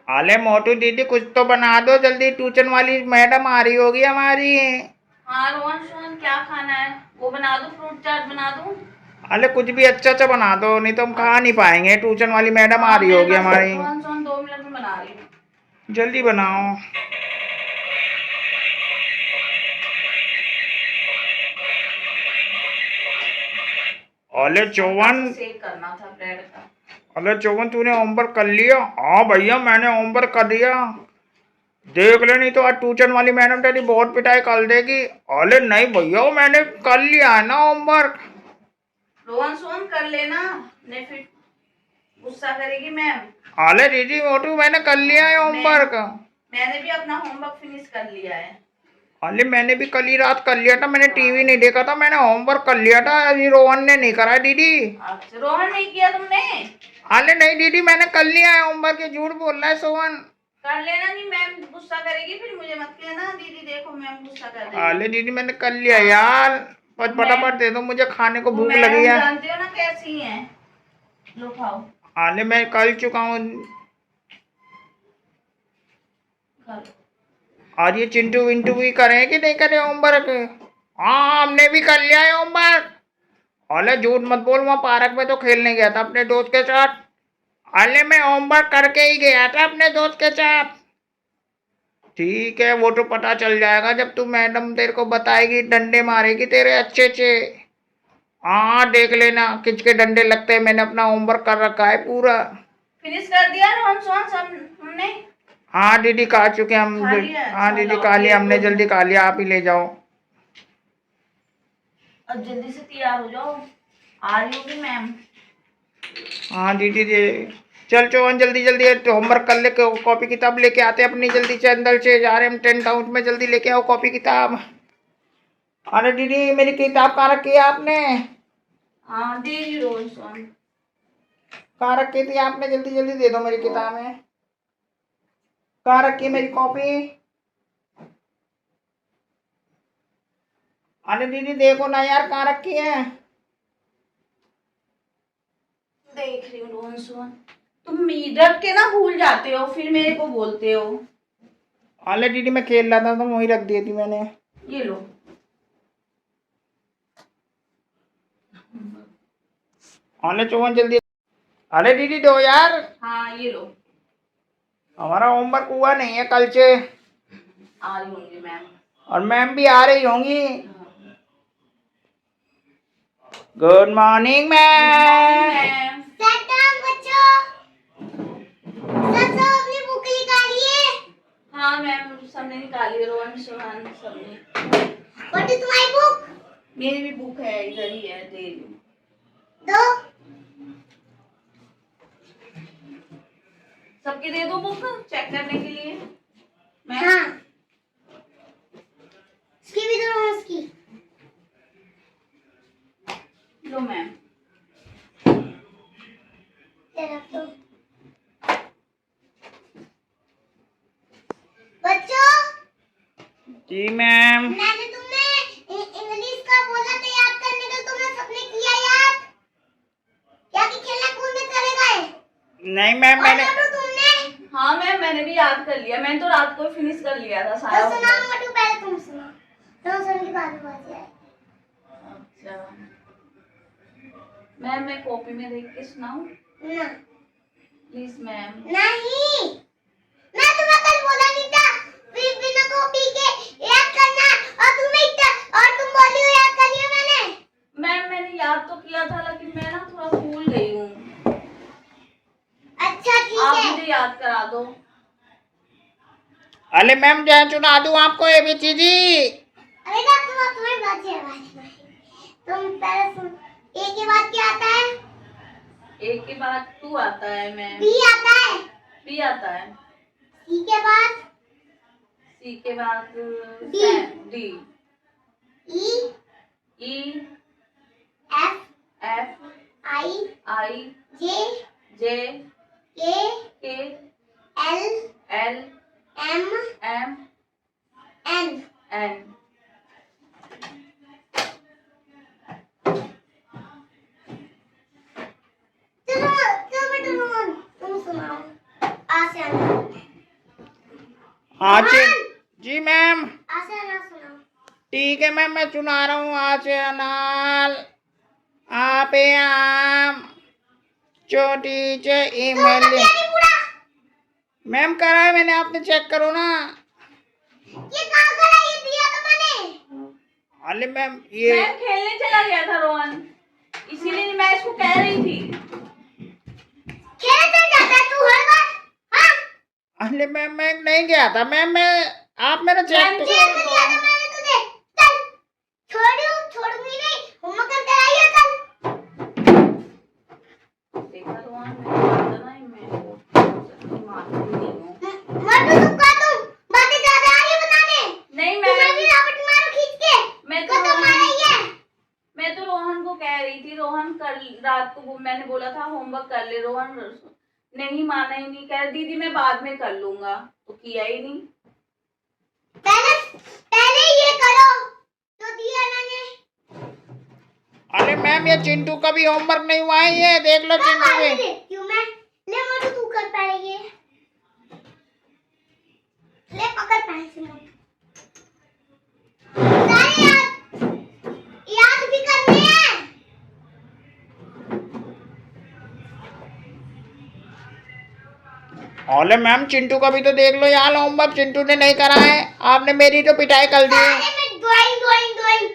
अरे मोटू दीदी कुछ तो बना दो जल्दी, ट्यूशन वाली मैडम आ रही होगी हमारी। हाँ रोहन सोहन क्या खाना है, वो बना दूं, फ्रूट चाट बना दूं? अरे कुछ भी अच्छा अच्छा बना दो, नहीं तो हम खा नहीं पाएंगे, ट्यूशन वाली मैडम आ हाँ रही मैं होगी बस हमारी। रोहन सोहन 2 मिनट में बना रही हूँ। जल्दी बनाओ। अरे चौवन। सेक करना था ब्रेड का। अरे चौवन तूने होमवर्क कर लिया? हाँ भैया मैंने होमवर्क कर दिया। देख ले, नहीं तो आज ट्यूशन वाली मैडम तेरी बहुत पिटाई कर देगी। अरे नहीं भैया मैंने कर लिया है ना होमवर्क। रोहन सोहन कर लेना, नहीं फिर गुस्सा करेगी मैम। अरे दीदी मोटू मैंने कर लिया है होमवर्क। मैंने भी अपना होमवर्क फिनिश कर लिया है। अरे मैंने भी कल ही रात कर लिया था, मैंने टीवी हाँ। नहीं देखा था, मैंने होमवर्क कर लिया था। अभी रोहन ने नहीं करा है दीदी। अच्छा रोहन नहीं किया तुमने? अरे नहीं दीदी मैंने कर लिया है होमवर्क, ये झूठ बोल रहा है सोहन। कर लेना, नहीं मैम गुस्सा करेगी फिर, मुझे मत कहना दीदी देखो मैम गुस्सा कर रही है। अरे दीदी मैंने कर लिया यार। फटाफट दे दो, मुझे खाने को भूख लगी मैम है। जानती हो ना कैसी है। लो खाओ। अरे मैं कर चुका हूँ। खा लो। और ये चिंटू विंटू भी करे कि नहीं करे होमवर्क? हाँ हमने भी कर लिया है होमवर्क। अरे झूठ मत बोल, वहाँ पार्क में तो खेलने गया था अपने दोस्त के साथ। अरे मैं होमवर्क करके ही गया था अपने दोस्त के साथ। ठीक है वो तो पता चल जाएगा जब तू मैडम तेरे को बताएगी, डंडे मारेगी तेरे अच्छे अच्छे। हाँ देख लेना किसके डंडे लगते हैं, मैंने अपना होमवर्क कर रखा है पूरा। फिनिश कर दिया रोहन सोहन सब हमने। हाँ दीदी खा चुके हम। खा लिया? हाँ अच्छा दीदी लाओ खा लिया प्लेट हमने, दो जल्दी मुझे। खा लिया, आप ही ले जाओ। अब जल्दी से तैयार हो जाओ, आ रही होगी मैम। हाँ दीदी दे। चल चौवन जल्दी जल्दी होमवर्क कर ले, कॉपी किताब लेके आते हैं अपनी, जल्दी से अंदर से जा रहे हम टेंट हाउस में, जल्दी लेके आओ कॉपी किताब। अरे दीदी मेरी किताब कहाँ रखी है आपने? हाँ दे रही रोहन सोहन। कहाँ रखी थी आपने, जल्दी जल्दी दे दो मेरी किताबें। कहाँ रखी है मेरी कॉपी? अरे दीदी देखो ना यार कहाँ रखी है। देख रही हूँ रोहन सोहन, तुम रख के ना भूल जाते हो फिर मेरे को बोलते हो। अरे दीदी मैं खेल रहा था तो वहीं रख दी थी मैंने। ये लो। अरे चौवन जल्दी। अरे दीदी दो यार। हाँ ये लो। हमारा होमवर्क हुआ नहीं है कल से। आ रही होंगी मैम। और मैम भी आ रही होंगी। Good morning ma'am. मैम। हाँ मैम सबने निकाली है, रोहन सोहन सबने। What is my book? मेरी भी बुक है, इधर ही है, दे रही हूँ। दो। सबके दे दो बुक चेक करने के लिए। मैम हाँ। इसकी भी दो, उसकी। लो मैम। ये रख दो। बच्चों जी मैम। मैंने तुम्हें इंग्लिश का बोला था याद करने का, तुमने सबने किया याद? क्या कि खेलने कूदने चले गए? नहीं मैम मैंने। मोटू तुमने? हाँ मैम मैंने भी याद कर लिया, मैंने तो रात को फिनिश कर लिया था सारा। तो सुनाओ मोटू, पहले तुम सुनाओ, तो सुन के बाद बात है। अच्छा मैम मैं कॉपी में देख के सुनाऊं? ना प्लीज मैम। नहीं, मैं तुम्हें कल बोला नहीं था बिना कॉपी के याद करना, और तुम बोली हो याद कर लिया मैंने। मैम मैंने याद तो किया था लेकिन मैं ना थोड़ा भूल गई हूँ। अच्छा ठीक आप है। मुझे याद करा दो। अरे मैम जहाँ सुना दूँ आपको ABCD? अरे ना तुम्हारी बात है, तुम पहले सुन। ए के बाद क्या आता है? ए के बाद 2 आता है मैम। बी आता है? बी आता है। सी के बाद? सी के बाद D. D. E E F F I I J J K K L L M M N. N. चलो चलो बेटा रोहन तुम सुनाओ, आ से आना। हाँ जी। रोहन, जी मैम। आशा ना सुनाओ। ठीक है मैम, मैं सुना रहा हूँ। आ से अनाल, आ पे आम, छोटी च तो ईमेल। मतलब यानी पूरा मैम करा है मैंने, आपने चेक करो ना। ये कहाँ करा, ये दिया तो मैंने। अरे मैम ये, मैम खेलने चला गया था रोहन, इसीलिए मैं इसको कह रही थी। खेलने चल जाता है तू हर बार। हाँ, अरे मैम मैं नहीं गया था मैम, मैं आप मेरा चेक मैम तो खेल कर दिया था मैंने तुझे। चल, छोड़ूंगी नहीं, होमवर्क करके आई है, चल। देखा रोहन, मैं मानती नहीं हूँ। मर तो चुका तुम, बातें ज्यादा आ रही है बताने। नहीं तुम्हें भी मैम, रावट मारो खींच के। मैं तो तुम्हारा ही है। मैं तो रोहन को कह रही थी, रोहन कल रात को मैंने बोला था होमवर्क कर ले, रोहन नहीं माना ही नहीं, कह रही दीदी मैं बाद में कर लूंगा, तो किया ही नहीं। पहले ये करो तो दिया मैंने। अरे मैम ये चिंटू का भी होमवर्क नहीं हुआ है, ये देख लो चिंटू भी। क्यों मैं ले मोटू, तू कर पाएगी। ले पकड़ पेंसिल, सारे याद भी करने हैं। अरे मैम चिंटू का भी तो देख लो यार, होमवर्क चिंटू ने नहीं करा है, आपने मेरी तो पिटाई कर दी है। सारे में ड्राइंग ड्राइंग ड्राइंग,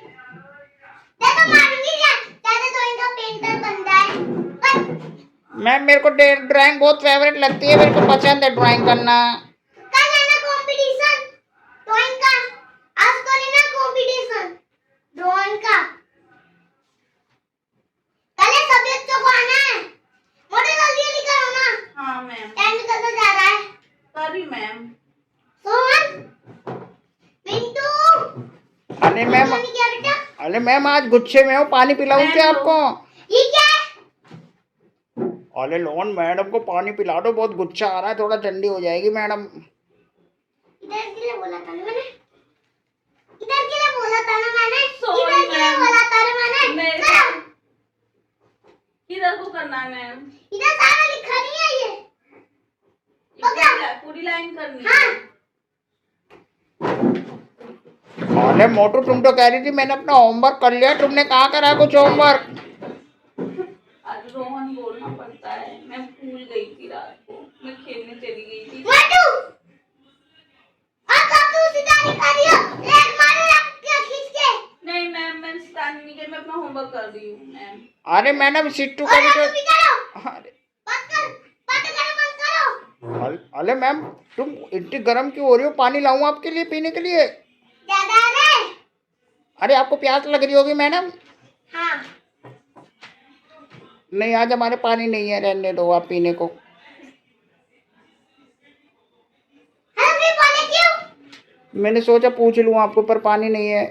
देखो मारूंगी क्या, ज्यादा ड्राइंग का पेंटर बनता है। पर मैम मेरे को ड्राइंग बहुत फेवरेट लगती है, मेरे को पसंद है ड्राइंग करना। कल है ना कंपटीशन ड्राइंग का, आज तो लेना कंपटीशन ड्राइंग का। कल है, सभी बच्चों को आना है। मोटे जल्दी जल्दी करो ना, हाँ मैम, टाइम निकलता जा रहा है। Sorry ma'am. सोहन, मिंटू, अरे मैम, मम्मी क्या बेटा, अरे मैम आज गुस्से में हो, पानी पिलाऊं मैम क्या लो। आपको? ये क्या है? अरे लोन मैडम को पानी पिला दो, बहुत गुस्सा आ रहा है, थोड़ा ठंडी हो जाएगी मैडम। इधर के लिए बोला था ना मैंने, इधर के लिए बोला था ना मैंने, Sorry, इधर के लिए मैम। बोला था ना मैंने। मेरे करो, किधर को करना है मैम? इधर सारा लिखा नहीं है ये। पकड़ा। पूरी लाइन करनी हाँ। है। अरे मोटू तुम तो कह रही थी मैंने अपना होमवर्क कर लिया, तुमने कहाँ करा कुछ होमवर्क? आज रोहन बोलना पड़ता है, मैं भूल गई थी रात को, मैं खेलने चली गई थी। मोटू, अब तू सितारी कर रही हो, लेट मारो क्या खींच के। नहीं मैम, मैं स्टैंड नहीं कर, मैं अपना होमवर्क कर रही हूँ मैम। अरे मैडम सिट्टू का और भी तू भी करो, तो अरे बातें करना बंद करो। अरे मैम तुम इतनी गर्म क्यों हो रही हो? पानी लाऊं आपके लिए पीने के लिए? ज्यादा आ रहा है। अरे आपको प्यास लग रही होगी मैडम। हाँ, नहीं आज हमारे पानी नहीं है, रहने दो आप पीने को। हम भी बोले क्यों? मैंने सोचा पूछ लूं आपको, पर पानी नहीं है।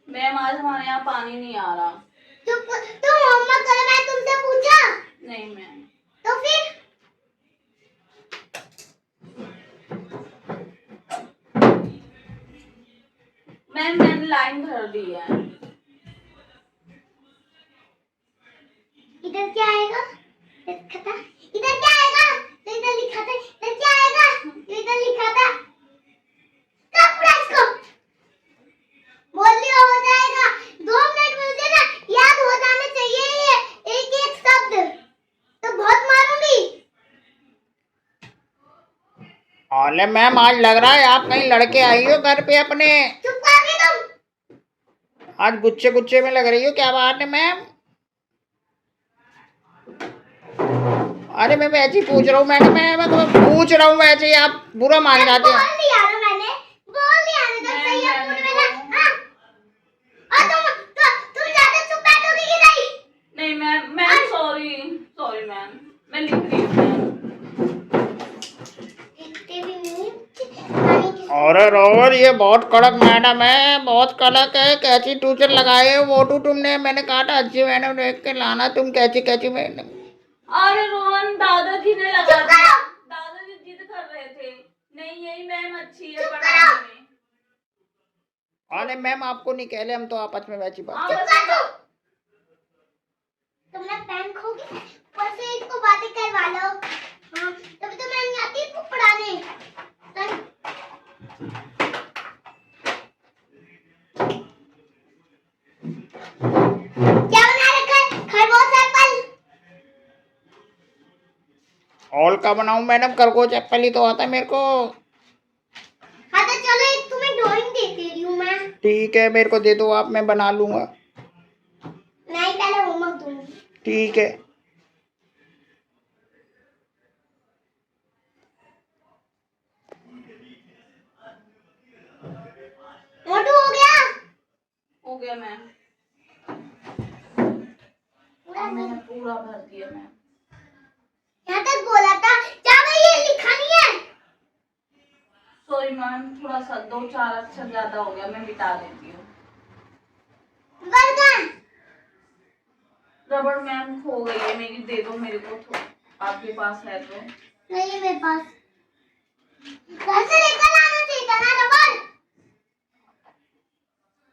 मैम आज हमारे यहाँ पानी नहीं आ रहा। तुम होमवर्क करो, मैं तुमसे पूछा। नहीं मैम। तो फिर मैम मैंने लाइन भर दी है। इधर क्या आएगा? लिखा था इधर क्या आएगा? तो इधर लिखा था इधर क्या आएगा? तो इधर लिखा था। कब पूरा इसको बोल दिया हो जाएगा। 2 मिनट में मुझे ना याद हो जाना चाहिए ये एक एक शब्द, तो बहुत मारूंगी। अरे मैम आज लग रहा है आप कहीं लड़के आई हो घर पे अपने, चुप कर गई तुम। आज गुच्छे गुच्छे में लग रही हो, क्या बात है मैम? अरे मैं वैसे ही पूछ रहा हूँ मैडम, मैं तो पूछ रहा हूँ वैसे ही, आप बुरा मान जाते हैं। बोल दिया ना मैंने, बोल दिया ना जब सही है पूरे में ना। हाँ, और तुम ज्यादा चुप बैठोगी कि नहीं? नहीं ma'am, ma'am sorry sorry ma'am, मैं लिख रही हूँ मैम। लिखते भी नहीं पानी की। अरे रोहन ये बहुत कड़क मैडम है, बहुत कड़क है। कैसी ट्यूशन लगाए हो मोटू तुमने? मैंने कहा था अच्छी मैडम देख के लाना, तुम कैसी कैसी मैडम। अरे रोहन दादाजी ने लगा चुप दिया, करो। दादाजी जिद कर रहे थे। नहीं यही मैम अच्छी है चुप पढ़ाने में। अरे मैम आपको नहीं कह रहे, हम तो आपस में वैसी बात। हाँ, चुप बस कर तू। तुमने पेन खो गया, ऊपर से इसको बातें करवा लो। हाँ, तभी तो मैं नहीं आती इसको पढ़ाने। और क्या बनाऊं मैडम, खरगोश एप्पल ही तो आता है मेरे को। हाँ तो चलो एक तुम्हें ड्राइंग दे रही हूँ मैं। ठीक है, मेरे को दे दो आप, मैं बना लूंगा। नहीं पहले होमवर्क दूंगी। ठीक है। मोटू हो गया? हो गया मैम, पूरा मैंने पूरा भर दिया मैम। यहाँ तक बोला था, क्या मैं ये लिखा नहीं है? सॉरी मैम, थोड़ा सा 2-4 अक्षर ज्यादा हो गया, मैं मिटा देती हूँ। बर्गर रबड़ मैम खो गई है मेरी, दे दो मेरे को, आपके पास है तो। नहीं है मेरे पास। घर से लेकर आना चाहिए था ना रबड़।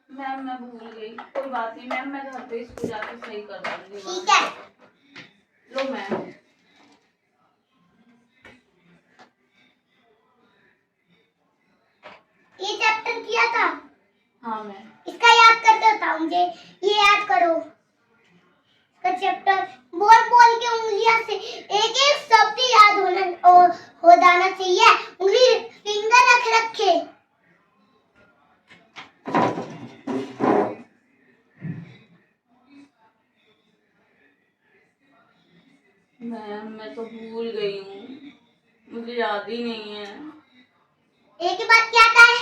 मैम मैं भूल गई, कोई बात नहीं मैम, मैं घर पे इसको जाके सही कर दूंगी। ठीक है। लो मैम। ये चैप्टर किया था? हाँ मैम। इसका याद करके बताओ मुझे, ये याद करो। इसका चैप्टर बोल बोल के उंगलियां से एक एक शब्द याद हो जाना चाहिए। उंगली फिंगर रख रखे। मैम मैं तो भूल गई हूँ, मुझे याद ही नहीं है। एक ही बात क्या आता है?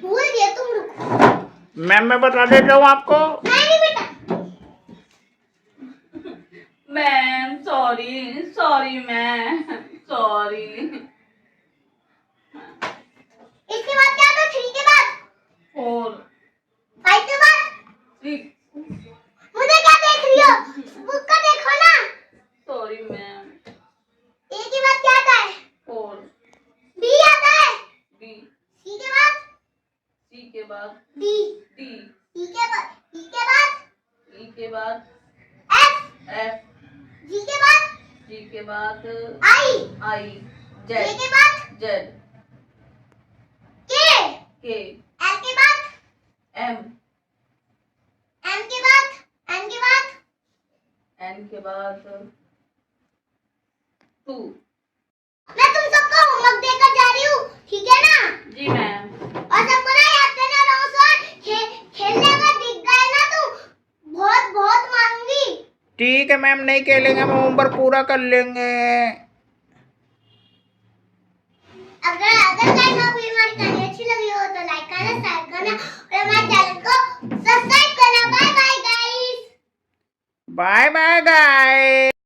भूल गए तुम, रुको। मैम मैं बता देता हूँ आपको। नहीं बेटा। Ma'am sorry sorry ma'am, sorry. इसके बाद क्या था? 3 के बाद 4 5 के बाद 6। मुझे क्या देख रही हो? बुक का देखो ना। Sorry ma'am. ए के बाद क्या आता है? 4 बी आता है। B सी के बाद C के बाद डी। D ई के बाद E के बाद एफ। F जी के बाद G के बाद आई। I जे Z के बाद Z के। K एल के बाद M एम के बाद एन के बाद N के बाद 2। मैं तुम सबको होमवर्क देकर जा रही हूँ, ठीक है ना? जी मैम। और सबको ना याद करना, रोज खेलने अगर दिख गए ना तो बहुत बहुत मारूंगी। ठीक है मैम, नहीं खेलेंगे, हम होमवर्क पूरा कर लेंगे। अगर गाइस आपको हमारी कहानी अच्छी लगी हो तो लाइक करना, शेयर करना और हमारे चैनल को सब्सक्राइब करना। Bye bye guys. Bye bye guys.